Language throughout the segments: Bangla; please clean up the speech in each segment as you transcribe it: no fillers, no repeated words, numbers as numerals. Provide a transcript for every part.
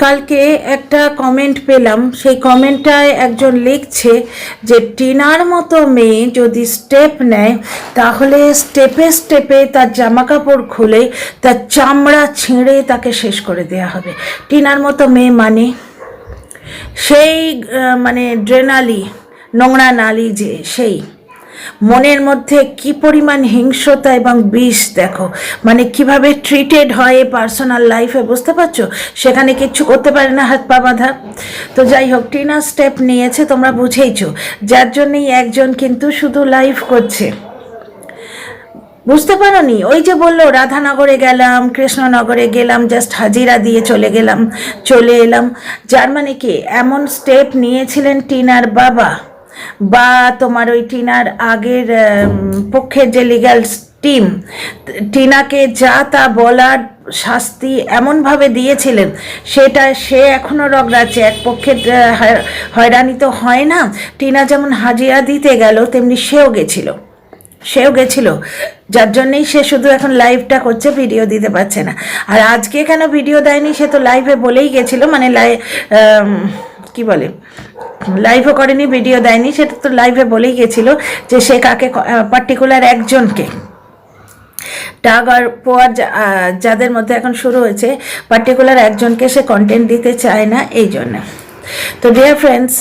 কালকে একটা কমেন্ট পেলাম, সেই কমেন্টটায় একজন লিখছে যে টিনার মতো মেয়ে যদি স্টেপ নেয় তাহলে স্টেপে স্টেপে তার জামা কাপড় খুলে তার চামড়া ছিঁড়ে তাকে শেষ করে দেওয়া হবে। টিনার মতো মেয়ে মানে সেই মানে ড্রেনালি নোংরা নালি, যে সেই মনের মধ্যে কি পরিমাণ হিংস্রতা এবং বিষ দেখো, মানে কিভাবে ট্রিটেড হয় পার্সোনাল লাইফে, বুঝতে পারছো? সেখানে কিচ্ছু করতে পারে না, হাত পা বাঁধা। তো যাই হোক, টিনা স্টেপ নিয়েছে, তোমরা বুঝেইছো, যার জন্যই একজন কিন্তু শুধু লাইভ করছে। বুঝতে পারো নি? ওই যে বললো রাধানগরে গেলাম, কৃষ্ণনগরে গেলাম, জাস্ট হাজিরা দিয়ে চলে এলাম, যার মানে কি এমন স্টেপ নিয়েছিলেন টিনার বাবা বা তোমার ওই টিনার আগের পক্ষের যে লিগ্যাল টিম, টিনাকে যা তা বলার শাস্তি এমনভাবে দিয়েছিলেন, সেটা সে এখনও রগড়াচ্ছে। এক পক্ষের হয়রানি তো হয় না, টিনা যেমন হাজিরা দিতে গেল তেমনি সেও গেছিল, যার জন্যেই সে শুধু এখন লাইভটা করছে, ভিডিও দিতে পারছে না। আর আজকে কেন ভিডিও দেয়নি, সে তো লাইভে বলেই গেছিল, মানে কি বলে, লাইভও করেনি, ভিডিও দেয়নি, সেটা তো লাইভে বলেই গেছিল যে সে কাকে, পার্টিকুলার একজনকে, টাগ আর পোয়ার যাদের মধ্যে এখন শুরু হয়েছে, পার্টিকুলার একজনকে সে কন্টেন্ট দিতে চায় না, এই জন্য। তো ডিয়ার ফ্রেন্ডস,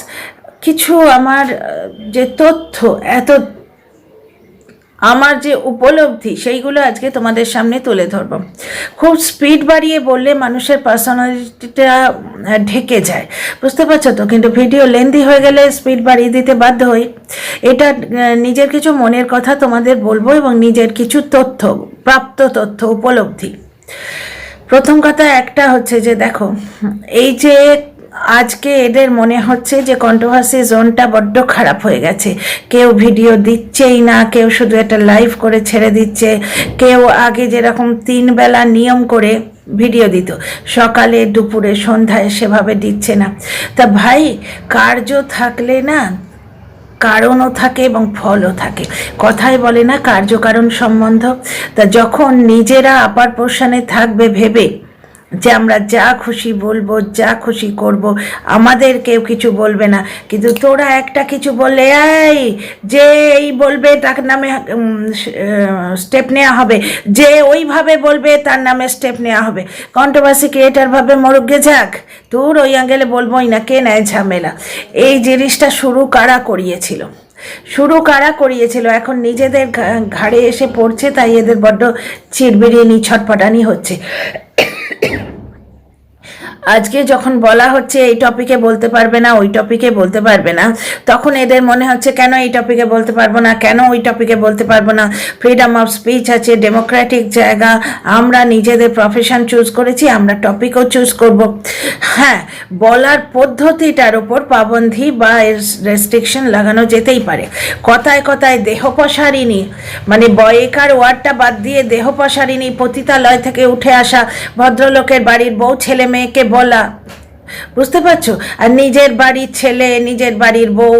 কিছু আমার যে তথ্য, আমার যে উপলব্ধি, সেইগুলো আজকে তোমাদের সামনে তুলে ধরব। খুব স্পিড বাড়িয়ে বললে মানুষের পার্সোনালিটিটা ঢেকে যায়, বুঝতে পারছো তো? কিন্তু ভিডিও লেন্দি হয়ে গেলে স্পিড বাড়িয়ে দিতে বাধ্য হই। এটা নিজের কিছু মনের কথা তোমাদের বলবো এবং নিজের কিছু তথ্য, প্রাপ্ত তথ্য, উপলব্ধি। প্রথম কথা একটা হচ্ছে যে দেখো, এই যে আজকে এদের মনে হচ্ছে যে কন্ট্রোভার্সি জোনটা বড্ড খারাপ হয়ে গেছে, কেউ ভিডিও দিচ্ছেই না, কেউ শুধু একটা লাইভ করে ছেড়ে দিচ্ছে, কেউ আগে যেরকম 3 বেলা নিয়ম করে ভিডিও দিত, সকালে দুপুরে সন্ধ্যায়, সেভাবে দিচ্ছে না। তা ভাই, কার্য থাকলে না কারণও থাকে এবং ফলও থাকে, কথায় বলে না কার্যকারণ সম্বন্ধ। তা যখন নিজেরা আপার পোষণে থাকবে ভেবে যে আমরা যা খুশি বলবো, যা খুশি করব, আমাদের কেউ কিছু বলবে না, কিন্তু তোরা একটা কিছু বললে এই যে এই বলবে তার নামে স্টেপ নেওয়া হবে, যে ওইভাবে বলবে তার নামে স্টেপ নেওয়া হবে। কন্ট্রোভার্সি ক্রিয়েটার ভাবে মরুগে যাক, তোর ওই অ্যাঙ্গেলে বলবোই না, কে নেয় ঝামেলা। এই জিনিসটা শুরু কারা করিয়েছিল, এখন নিজেদের ঘাড়ে এসে পড়ছে, তাই এদের বড্ড চিরবিরিয়ে ছটপটানি হচ্ছে। আজকে যখন বলা হচ্ছে এই টপিকে বলতে পারবে না, ওই টপিকে বলতে পারবে না, তখন এদের মনে হচ্ছে কেন এই টপিকে বলতে পারবো না, কেন ওই টপিকে বলতে পারবো না। ফ্রিডম অফ স্পিচ আছে, ডেমোক্রেটিক জায়গা, আমরা নিজেদের প্রফেশন চুজ করেছি, আমরা টপিকও চুজ করব। হ্যাঁ, বলার পদ্ধতিটার ওপর পাবন্ধি বা রেস্ট্রিকশন লাগানো যেতেই পারে। কথায় কথায় দেহপসারিণী, মানে বয়েকার ওয়ার্ডটা বাদ দিয়ে দেহপসারিণী, পতিতালয় থেকে উঠে আসা ভদ্রলোকের বাড়ির বউ ছেলে মেয়েকে বলা, বুঝতে পারছো? আর নিজের বাড়ির ছেলে, নিজের বাড়ির বউ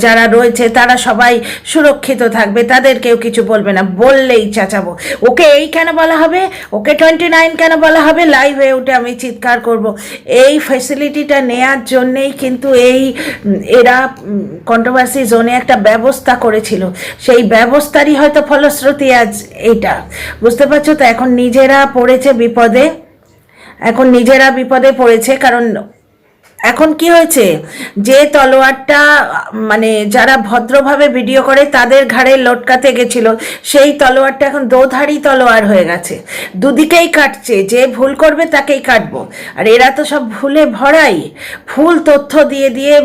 যারা রয়েছে তারা সবাই সুরক্ষিত থাকবে, তাদের কেউ কিছু বলবে না, বললেই চাচাবো, ওকে এই কেন বলা হবে, ওকে 29 কেন বলা হবে, লাইভ হয়ে উঠে আমি চিৎকার করব। এই ফ্যাসিলিটিটা নেয়ার জন্যেই কিন্তু এরা কন্ট্রোভার্সি জোনে একটা ব্যবস্থা করেছিল, সেই ব্যবস্থারই হয়তো ফলশ্রুতি আজ এইটা, বুঝতে পারছো তো? এখন নিজেরা বিপদে পড়েছে, কারণ এখন কি হয়েছে, যে তলোয়ারটা মানে যারা ভদ্রভাবে ভিডিও করে তাদের ঘাড়ে লটকাতে গেছিল, সেই তলোয়ারটা এখন দোধারি তলোয়ার হয়ে গেছে, দুদিকেই কাটছে, যে ভুল করবে তাকেই কাটবো। আর এরা তো সব ভুলে ভরাই, ভুল তথ্য দিয়ে দিয়ে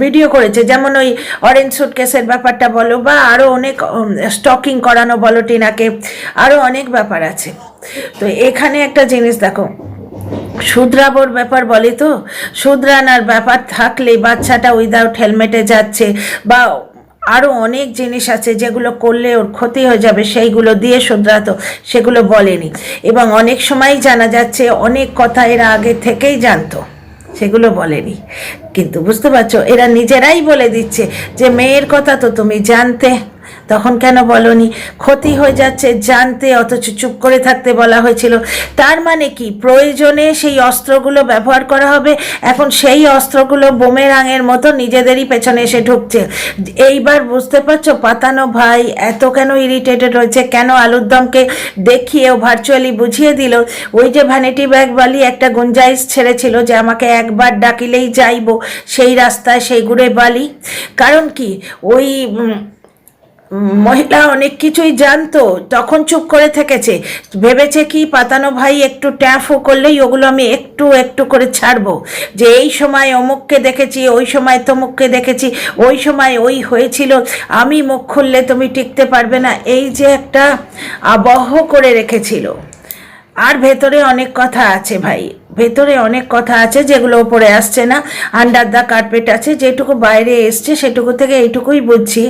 ভিডিও করেছে, যেমন ওই অরেঞ্জ সুটকেসের ব্যাপারটা বলো, বা আরও অনেক স্টকিং করানো বলো টিনাকে, আরও অনেক ব্যাপার আছে। তো এখানে একটা জিনিস দেখো, শুধরাবোর ব্যাপার বলে তো, শুধরানোর ব্যাপার থাকলে বাচ্চাটা উইদাউট হেলমেটে যাচ্ছে, বা আরও অনেক জিনিস আছে যেগুলো করলে ওর ক্ষতি হয়ে যাবে, সেইগুলো দিয়ে শুধরাতো, সেগুলো বলেনি। এবং অনেক সময়ই জানা যাচ্ছে অনেক কথা এরা আগে থেকেই জানতো, সেগুলো বলেনি। কিন্তু বুঝতে পারছো, এরা নিজেরাই বলে দিচ্ছে যে মেয়ের কথা তো তুমি জানতে, তখন কেন বলনি? ক্ষতি হয়ে যাচ্ছে জানতে অথচ চুপ করে থাকতে বলা হয়েছিল। তার মানে কি প্রয়োজনে সেই অস্ত্রগুলো ব্যবহার করা হবে? এখন সেই অস্ত্রগুলো বুমেরাঙের মতো নিজেদেরই পেছনে এসে ঢুকছে। এইবার বুঝতে পারছো পাতানো ভাই এত কেন ইরিটেটেড হয়েছে, কেন আলুর দমকে দেখিয়েও ভার্চুয়ালি বুঝিয়ে দিল ওই যে ভ্যানিটি ব্যাগ বালি একটা গুঞ্জাইশ ছেড়েছিল যে আমাকে একবার ডাকিলেই যাইব সেই রাস্তায় সেই গুড়ে বালি। কারণ কি ওই মহিলা অনেক কিছুই জানতো, তখন চুপ করে থেকেছে, ভেবেছে কি পাতানো ভাই একটু ট্যাফও করলেই ওগুলো আমি একটু একটু করে ছাড়বো, যে এই সময় অমুককে দেখেছি, ওই সময় তমুককে দেখেছি, ওই সময় ওই হয়েছিল, আমি মুখ খুললে তুমি টিকতে পারবে না, এই যে একটা আবহ করে রেখেছিল। আর ভেতরে অনেক কথা আছে ভাই, ভেতরে অনেক কথা আছে যেগুলো ওপরে আসছে না, আন্ডার দ্য কার্পেট আছে। যেটুকু বাইরে এসছে সেটুকু থেকে এইটুকুই বুঝছি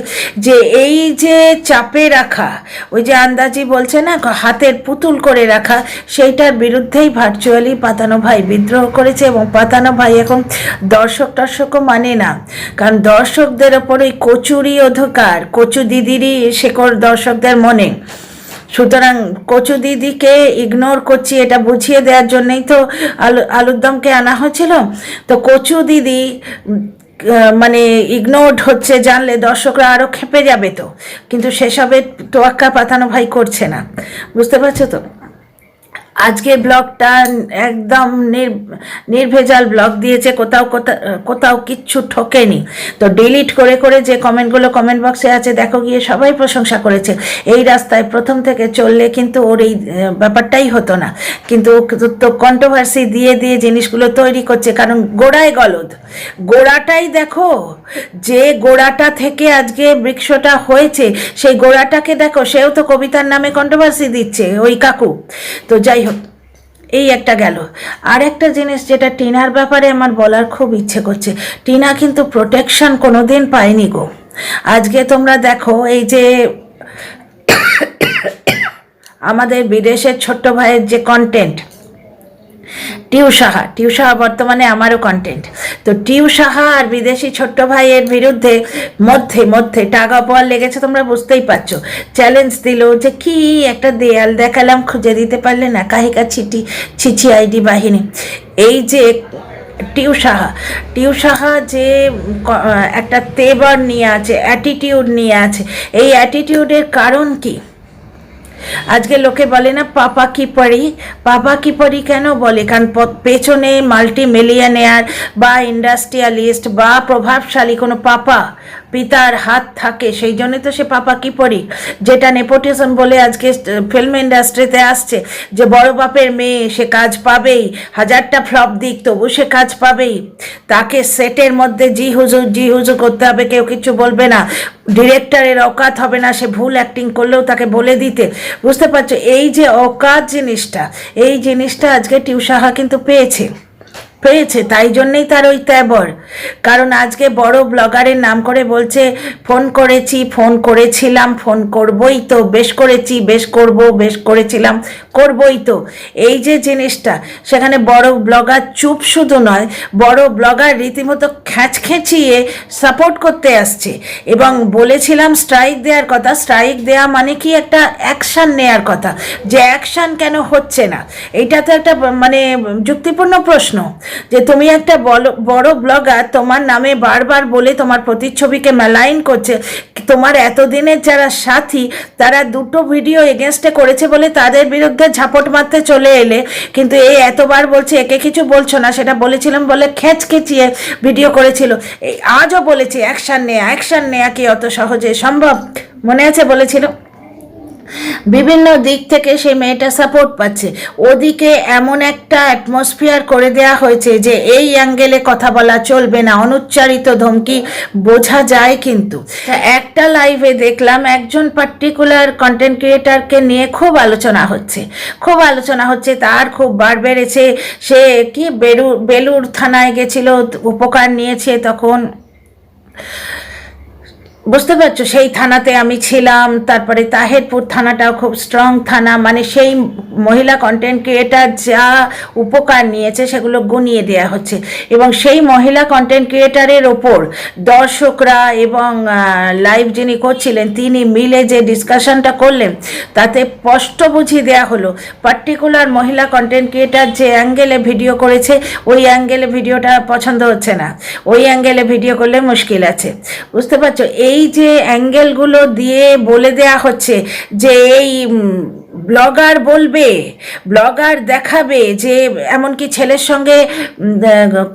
যে এই যে চাপে রাখা, ওই যে আন্দাজি বলছে না হাতের পুতুল করে রাখা, সেইটার বিরুদ্ধেই ভার্চুয়ালি পাতানো ভাই বিদ্রোহ করেছে। এবং পাতানো ভাই এখন দর্শকও মানে না, কারণ দর্শকদের ওপর ওই কচুরি অধিকার, কচু দিদিরই শেকড় দর্শকদের মনে। সুতরাং কচু দিদিকে ইগনোর করছি এটা বুঝিয়ে দেওয়ার জন্যই তো আলুর দমকে আনা হয়েছিল। তো কচু দিদি মানে ইগনোরড হচ্ছে জানলে দর্শকরা আরও খেপে যাবে, তো কিন্তু সেসবের তোয়াক্কা পাতানো ভাই করছে না। বুঝতে পারছো তো? আজকের ব্লগটা একদম নির্ভেজাল ব্লগ দিয়েছে, কোথাও কিচ্ছু ঠকেনি। তো ডিলিট করে করে যে কমেন্টগুলো কমেন্ট বক্সে আছে দেখো গিয়ে, সবাই প্রশংসা করেছে। এই রাস্তায় প্রথম থেকে চললে কিন্তু ওর এই ব্যাপারটাই হতো না, কিন্তু তো কন্ট্রোভার্সি দিয়ে দিয়ে জিনিসগুলো তৈরি করছে। কারণ গোড়ায় গলদ, গোড়াটাই দেখো, যে গোড়াটা থেকে আজকে বৃক্ষটা হয়েছে সেই গোড়াটাকে দেখো, সেও তো কবিতার নামে কন্ট্রোভার্সি দিচ্ছে ওই কাকু। তো যাই হোক, এই একটা গেল। আর একটা জিনিস যেটা টিনার ব্যাপারে আমার বলার খুব ইচ্ছে করছে, টিনা কিন্তু প্রোটেকশন কোনোদিন পায়নি গো। আজকে তোমরা দেখো এই যে আমাদের বিদেশের ছোট্ট ভাইয়ের যে কন্টেন্ট, টিউ সাহা বর্তমানে আমারও কন্টেন্ট। তো টিউ সাহা আর বিদেশি ছোট্ট ভাইয়ের বিরুদ্ধে মধ্যে টাগা পাওয়ার লেগেছে, তোমরা বুঝতেই পারছো। চ্যালেঞ্জ দিল যে কি একটা দেয়াল দেখালাম, খুঁজে দিতে পারলে না, কাহিকা ছিছি আইডি বাহিনী। এই যে টিউ সাহা যে একটা তেবর নিয়ে আছে, অ্যাটিটিউড নিয়ে আছে, এই অ্যাটিটিউডের কারণ কি? আজকে লোকে বলে না পাপা কি পড়ি কেন বলে? কারণ পেছনে মাল্টি মিলিয়নেয়ার বা ইন্ডাস্ট্রিয়ালিস্ট বা প্রভাবশালী কোনো পিতার হাত থাকে, সেই জন্যই তো সে পাপা কি পড়ি, যেটা নেপোটিজম বলে আজকে ফিল্ম ইন্ডাস্ট্রিতে আসছে, যে বড় বাপের মেয়ে সে কাজ পাবেই, হাজারটা ফ্লপ দিক তবু সে কাজ পাবেই, তাকে সেটের মধ্যে জি হুজুর করতে হবে, কেউ কিছু বলবে না, ডিরেক্টরের অকাত হবে না, সে ভুল অ্যাক্টিং করলেও তাকে বলে দিতে। বুঝতে পারছো এই যে অকাত জিনিসটা, এই জিনিসটা আজকে টিউ সাহা কিন্তু পেয়েছে, তাই জন্যেই তার ওই তেবর। কারণ আজকে বড় ব্লগারের নাম করে বলছে ফোন করেছিলাম, ফোন করবই তো, বেশ করেছি, বেশ করব, বেশ করেছিলাম, করবই তো। এই যে জিনিসটা, সেখানে বড় ব্লগার চুপ শুধু নয়, বড় ব্লগার রীতিমতো খেঁচিয়ে সাপোর্ট করতে আসছে। এবং বলেছিলাম স্ট্রাইক দেওয়ার কথা, স্ট্রাইক দেওয়া মানে কি একটা অ্যাকশান নেওয়ার কথা, যে অ্যাকশান কেন হচ্ছে না, এইটা তো একটা মানে যুক্তিপূর্ণ প্রশ্ন। যে তুমি একটা বড় ব্লগার, তোমার নামে বারবার বলে তোমার প্রতিচ্ছবিকে ম্যালাইন করছে, তোমার এতদিনের যারা সাথী তারা দুটো ভিডিও এগেনস্টে করেছে বলে তাদের বিরুদ্ধে ঝাপট মারতে চলে এলে, কিন্তু এই এতবার বলছে একে কিছু বলছো না, সেটা বলেছিলাম বলে খেঁচিয়ে ভিডিও করেছিল। এই আজও বলেছি অ্যাকশান নেয়া কি অত সহজে সম্ভব? মনে আছে বলেছিল? বিভিন্ন দিক থেকে সেই মেয়েটা সাপোর্ট পাচ্ছে, ওদিকে এমন একটা অ্যাটমসফিয়ার করে দেয়া হয়েছে যে এই অ্যাঙ্গেলে কথা বলা চলবে না, অনুচ্চারিত ধমকি বোঝা যায়। কিন্তু একটা লাইভে দেখলাম একজন পার্টিকুলার কন্টেন্ট ক্রিয়েটারকে নিয়ে খুব আলোচনা হচ্ছে, তার খুব বার বেড়েছে, সে কি বেলুর থানায় গেছিল, উপকার নিয়েছে, তখন বুঝতে পারছো সেই থানাতে আমি ছিলাম। তারপরে তাহেরপুর থানাটাও খুব স্ট্রং থানা, মানে সেই মহিলা কন্টেন্ট ক্রিয়েটার যা উপকার নিয়েছে সেগুলো গুনিয়ে দেওয়া হচ্ছে, এবং সেই মহিলা কন্টেন্ট ক্রিয়েটারের ওপর দর্শকরা এবং লাইভ যিনি করছিলেন তিনি মিলে যে ডিসকাশনটা করলেন তাতে স্পষ্ট বুঝিয়ে দেওয়া হলো পার্টিকুলার মহিলা কন্টেন্ট ক্রিয়েটার যে অ্যাঙ্গেলে ভিডিও করেছে ওই অ্যাঙ্গেলে ভিডিওটা পছন্দ হচ্ছে না, ওই অ্যাঙ্গেলে ভিডিও করলে মুশকিল আছে। বুঝতে পারছো, এই যে অ্যাঙ্গেলগুলো দিয়ে বলে দেয়া হচ্ছে যে এই ব্লগার বলবে, ব্লগার দেখাবে, যে এমনকি ছেলের সঙ্গে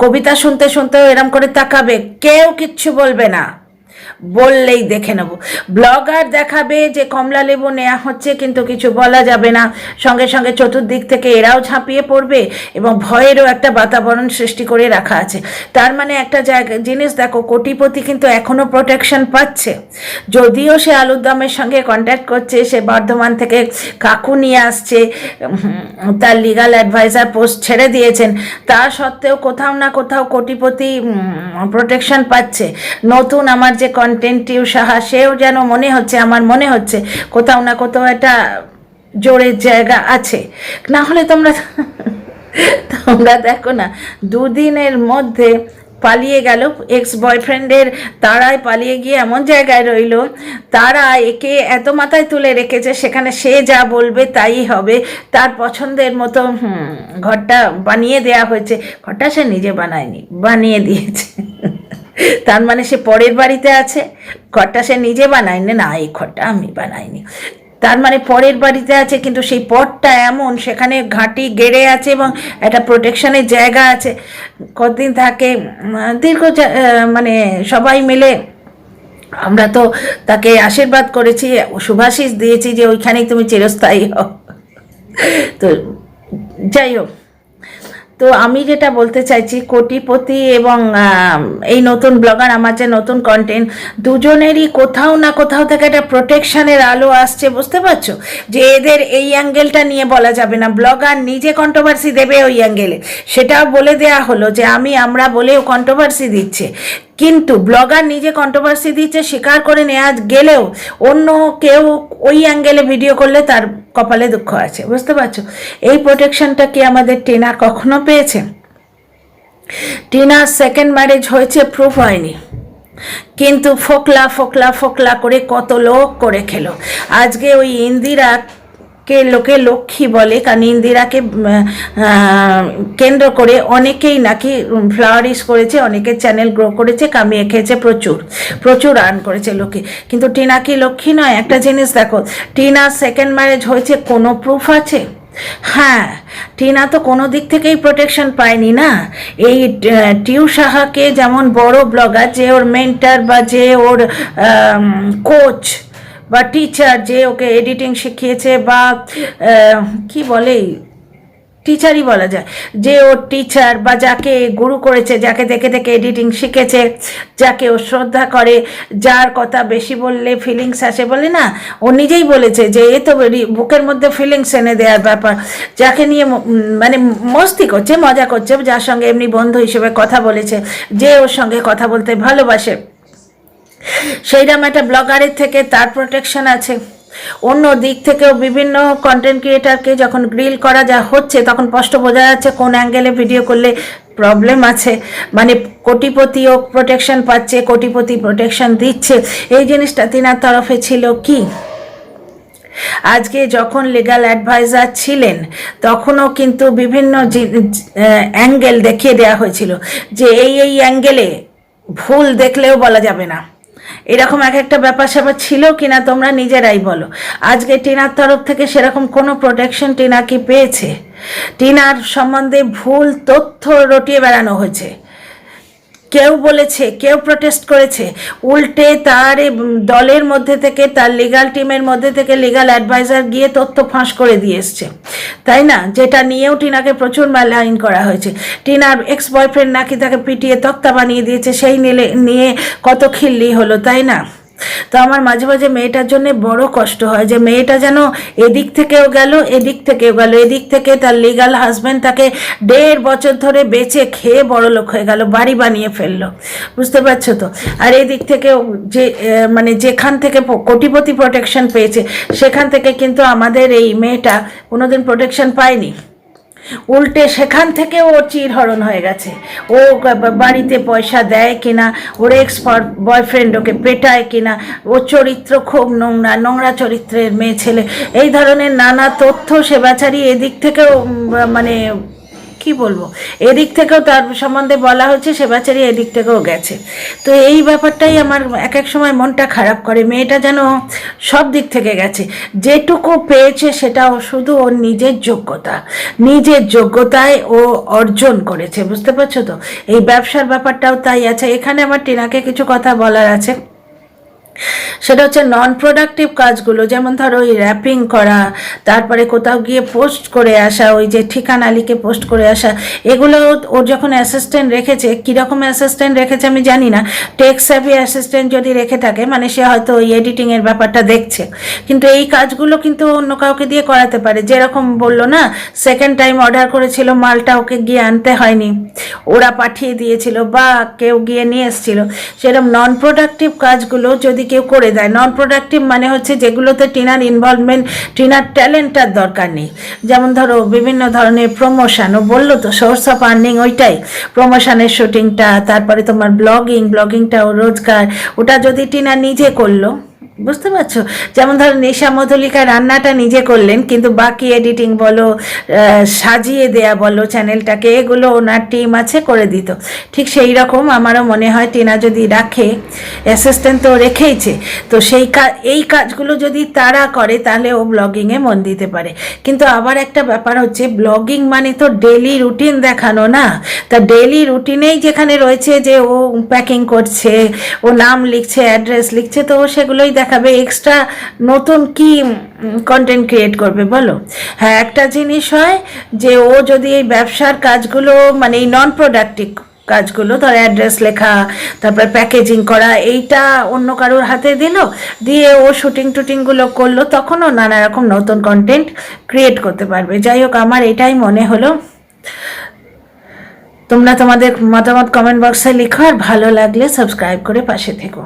কবিতা শুনতে শুনতেও এরম করে তাকাবে, কেউ কিচ্ছু বলবে না, বললেই দেখে নেব। ব্লগার দেখাবে যে কমলা লেবু নেওয়া হচ্ছে কিন্তু কিছু বলা যাবে না, সঙ্গে সঙ্গে চতুর্দিক থেকে এরাও ঝাঁপিয়ে পড়বে এবং ভয়েরও একটা বাতাবরণ সৃষ্টি করে রাখা আছে। তার মানে একটা জায়গা জিনিস দেখো, কোটিপতি কিন্তু এখনও প্রোটেকশন পাচ্ছে, যদিও সে আলুর দমের সঙ্গে কন্ট্যাক্ট করছে, সে বর্ধমান থেকে কাকু নিয়ে আসছে, তার লিগাল অ্যাডভাইজার পোস্ট ছেড়ে দিয়েছেন, তা সত্ত্বেও কোথাও না কোথাও কোটিপতি প্রোটেকশন পাচ্ছে। নতুন আমার যে কন্টেন্ট টিউ সাহা, সেও যেন মনে হচ্ছে, আমার মনে হচ্ছে কোথাও না কোথাও একটা জোরের জায়গা আছে। না হলে তোমরা দেখো না, দুদিনের মধ্যে পালিয়ে গেল এক্স বয়ফ্রেন্ডের তারায়, পালিয়ে গিয়ে এমন জায়গায় রইল, তারা একে এত মাথায় তুলে রেখেছে সেখানে সে যা বলবে তাই হবে, তার পছন্দের মতো ঘরটা বানিয়ে দেয়া হয়েছে। ঘরটা সে নিজে বানায়নি, বানিয়ে দিয়েছে। তার মানে সে পরের বাড়িতে আছে, ঘরটা সে নিজে বানায়নি, না এই ঘরটা আমি বানাইনি, তার মানে পরের বাড়িতে আছে, কিন্তু সেই পথটা এমন সেখানে ঘাঁটি গেড়ে আছে এবং একটা প্রোটেকশনের জায়গা আছে। কতদিন থাকে দীর্ঘ, মানে সবাই মিলে আমরা তো তাকে আশীর্বাদ করেছি, শুভাশিস দিয়েছি যে ওইখানেই তুমি চিরস্থায়ী হও। তো যাই হোক, তো আমি যেটা বলতে চাইছি, কোটিপতি এবং এই নতুন ব্লগার, আমার যে নতুন কন্টেন্ট, দুজনেরই কোথাও না কোথাও থেকে একটা প্রোটেকশনের আলো আসছে। বুঝতে পারছো যে এদের এই অ্যাঙ্গেলটা নিয়ে বলা যাবে না, ব্লগার নিজে কন্ট্রোভার্সি দেবে ওই অ্যাঙ্গেলে, সেটাও বলে দেয়া হলো যে আমরা বলেও কন্ট্রোভার্সি দিচ্ছে, কিন্তু ব্লগার নিজে কন্ট্রোভার্সি দিচ্ছে স্বীকার করে নেওয়া গেলেও অন্য কেউ ওই অ্যাঙ্গেলে ভিডিও করলে তার কপালে দুঃখ আছে। বুঝতে পারছো, এই প্রোটেকশনটা কি আমাদের টিনা কখনো পেয়েছে? টিনার সেকেন্ড ম্যারেজ হয়েছে, প্রুফ হয়নি, কিন্তু ফোকলা ফোকলা ফোকলা করে কত লোক করে খেলো। আজকে ওই ইন্দিরা কে লোকে লক্ষ্মী বলে, কারণ ইন্দিরাকে কেন্দ্র করে অনেকেই নাকি ফ্লাওয়ারিশ করেছে, অনেকের চ্যানেল গ্রো করেছে, কামিয়ে খেয়েছে, প্রচুর প্রচুর আর্ন করেছে লোকে। কিন্তু টিনা কি লক্ষ্মী নয়? একটা জিনিস দেখো, টিনার সেকেন্ড ম্যারেজ হয়েছে, কোনো প্রুফ আছে? হ্যাঁ, টিনা তো কোনো দিক থেকেই প্রোটেকশন পায়নি না। এই টিউ সাহাকে যেমন বড় ব্লগার, যে ওর মেন্টার বা যে ওর কোচ বা টিচার, যে ওকে এডিটিং শিখিয়েছে, বা কি বলে, টিচারই বলা যায়, যে ওর টিচার বা যাকে গুরু করেছে, যাকে দেখে দেখে এডিটিং শিখেছে, যাকে ও শ্রদ্ধা করে, যার কথা বেশি বললে ফিলিংস আসে, বলে না, ও নিজেই বলেছে যে এ তো বুকের মধ্যে ফিলিংস এনে দেওয়ার ব্যাপার, যাকে নিয়ে মানে মস্তি করছে, মজা করছে, যার সঙ্গে এমনি বন্ধু হিসেবে কথা বলেছে, যে ওর সঙ্গে কথা বলতে ভালোবাসে, সেইরকম একটা ব্লগারের থেকে তার প্রোটেকশন আছে। অন্য দিক থেকেও বিভিন্ন কন্টেন্ট ক্রিয়েটারকে যখন গ্রিল করা যা হচ্ছে, তখন স্পষ্ট বোঝা যাচ্ছে কোন অ্যাঙ্গেলে ভিডিও করলে প্রবলেম আছে। মানে কোটিপতিও প্রোটেকশন পাচ্ছে, কোটিপতি প্রোটেকশন দিচ্ছে, এই জিনিসটা তিনার তরফে ছিল কি? আজকে যখন লিগাল অ্যাডভাইজার ছিলেন তখনও কিন্তু বিভিন্ন অ্যাঙ্গেল দেখিয়ে দেওয়া হয়েছিল যে এই অ্যাঙ্গেলে ভুল দেখলেও বলা যাবে না, এরকম এক একটা ব্যাপার স্যাপার ছিল কিনা তোমরা নিজেরাই বলো। আজকে টিনার তরফ থেকে সেরকম কোনো প্রোটেকশন টিনা কি পেয়েছে? টিনার সম্বন্ধে ভুল তথ্য রটিয়ে বেড়ানো হয়েছে, কেউ বলেছে, কেউ প্রোটেস্ট করেছে, উল্টে তার দলের মধ্যে থেকে, তার লিগাল টিমের মধ্যে থেকে লিগাল অ্যাডভাইজার গিয়ে তথ্য ফাঁস করে দিয়ে এসছে, তাই না? যেটা নিয়েও টিনাকে প্রচুর ম্যালাইন করা হয়েছে। টিনার এক্স বয়ফ্রেন্ড নাকি তাকে পিটিয়ে তক্তা বানিয়ে দিয়েছে, সেই নিয়ে কত খিল্লি হলো, তাই না? তো আমার মাঝে মাঝে মেয়েটার জন্য বড় কষ্ট হয় যে মেয়েটা যেন এদিক থেকেও গেল, এদিক থেকেও গেল, এদিক থেকে তার লিগাল হাজব্যান্ড তাকে 1.5 বছর ধরে বেচে খেয়ে বড় লোক হয়ে গেল, বাড়ি বানিয়ে ফেললো, বুঝতে পারছো তো। আর এদিক থেকেও যে মানে যেখান থেকে কোটিপতি প্রোটেকশন পেয়েছে সেখান থেকে কিন্তু আমাদের এই মেয়েটা কোনোদিন প্রোটেকশন পায়নি, উল্টে সেখান থেকে ও চিরহরণ হয়ে গেছে। ও বাড়িতে পয়সা দেয় কিনা, ওর এক্স বয়ফ্রেন্ড ওকে পেটায় কিনা, ও চরিত্র খুব নোংরা, নোংরা চরিত্রের মেয়ে ছেলে, এই ধরনের নানা তথ্য সে বেচারি এদিক থেকেও মানে কি বলবো, এদিক থেকেও তার সম্বন্ধে বলা হচ্ছে, সে বেচারি এদিক থেকেও গেছে। তো এই ব্যাপারটাই আমার এক এক সময় মনটা খারাপ করে। মেয়েটা যেন সব দিক থেকে গেছে, যেটুকু পেয়েছে সেটাও শুধু ওর নিজের যোগ্যতা, নিজের যোগ্যতায় ও অর্জন করেছে, বুঝতে পারছো তো। এই ব্যবসার ব্যাপারটাও তাই আছে। এখানে আমার টিনাকে কিছু কথা বলার আছে, সেটা হচ্ছে নন প্রোডাক্টিভ কাজগুলো, যেমন ধরো ওই র্যাপিং করা, তারপরে কোথাও গিয়ে পোস্ট করে আসা, ওই যে ঠিকানা লিখে পোস্ট করে আসা, এগুলো ওর যখন অ্যাসিস্ট্যান্ট রেখেছে, কীরকম অ্যাসিস্ট্যান্ট রেখেছে আমি জানি না, টেক স্যাভি অ্যাসিস্ট্যান্ট যদি রেখে থাকে মানে সে হয়তো ওই এডিটিংয়ের ব্যাপারটা দেখছে, কিন্তু এই কাজগুলো কিন্তু অন্য কাউকে দিয়ে করাতে পারে। যেরকম বললো না, সেকেন্ড টাইম অর্ডার করেছিল, মালটা ওকে গিয়ে আনতে হয়নি, ওরা পাঠিয়ে দিয়েছিল বা কেউ গিয়ে নিয়ে এসেছিল, সেরকম নন প্রোডাক্টিভ কাজগুলো যদি কেউ করে দেয়, নন প্রোডাক্টিভ মানে হচ্ছে যেগুলোতে টিনার ইনভলভমেন্ট, টিনার ট্যালেন্টার দরকার নেই, যেমন ধরো বিভিন্ন ধরনের প্রমোশন, ও বললো তো সোর্স অফ আর্নিং ওইটাই, প্রমোশনের শুটিংটা, তারপরে তোমার ব্লগিংটা ও রোজগার, ওটা যদি টিনা নিজে করলো, বুঝতে পারছো। যেমন ধরো নেশা মধুলিকা রান্নাটা নিজে করলেন, কিন্তু বাকি এডিটিং বলো, সাজিয়ে দেয়া বলো চ্যানেলটাকে, এগুলো ওনার টিম আছে করে দিত। ঠিক সেই রকম আমারও মনে হয় টিনা যদি রাখে, অ্যাসিস্ট্যান্ট তো রেখেইছে, তো এই কাজগুলো যদি তারা করে তাহলে ও ব্লগিংয়ে মন দিতে পারে। কিন্তু আবার একটা ব্যাপার হচ্ছে, ব্লগিং মানে তো ডেলি রুটিন দেখানো না, তা ডেলি রুটিনেই যেখানে রয়েছে যে ও প্যাকিং করছে, ও নাম লিখছে, অ্যাড্রেস লিখছে, তো ও সেগুলোই দেখাবে, এক্সট্রা নতুন কি কন্টেন্ট ক্রিয়েট করবে বলো। হ্যাঁ, একটা জিনিস হয় যে ও যদি এই ব্যবসার কাজগুলো মানে এই নন প্রোডাক্টিভ কাজগুলো, ধর অ্যাড্রেস লেখা, তারপর প্যাকেজিং করা, এইটা অন্য কারোর হাতে দিল, দিয়ে ও টুটিংগুলো করলো, তখনও নানা রকম নতুন কন্টেন্ট ক্রিয়েট করতে পারবে। যাই হোক, আমার এটাই মনে হলো। তোমরা তোমাদের মতামত কমেন্ট বক্সে লিখো, আর ভালো লাগলে সাবস্ক্রাইব করে পাশে থেকো।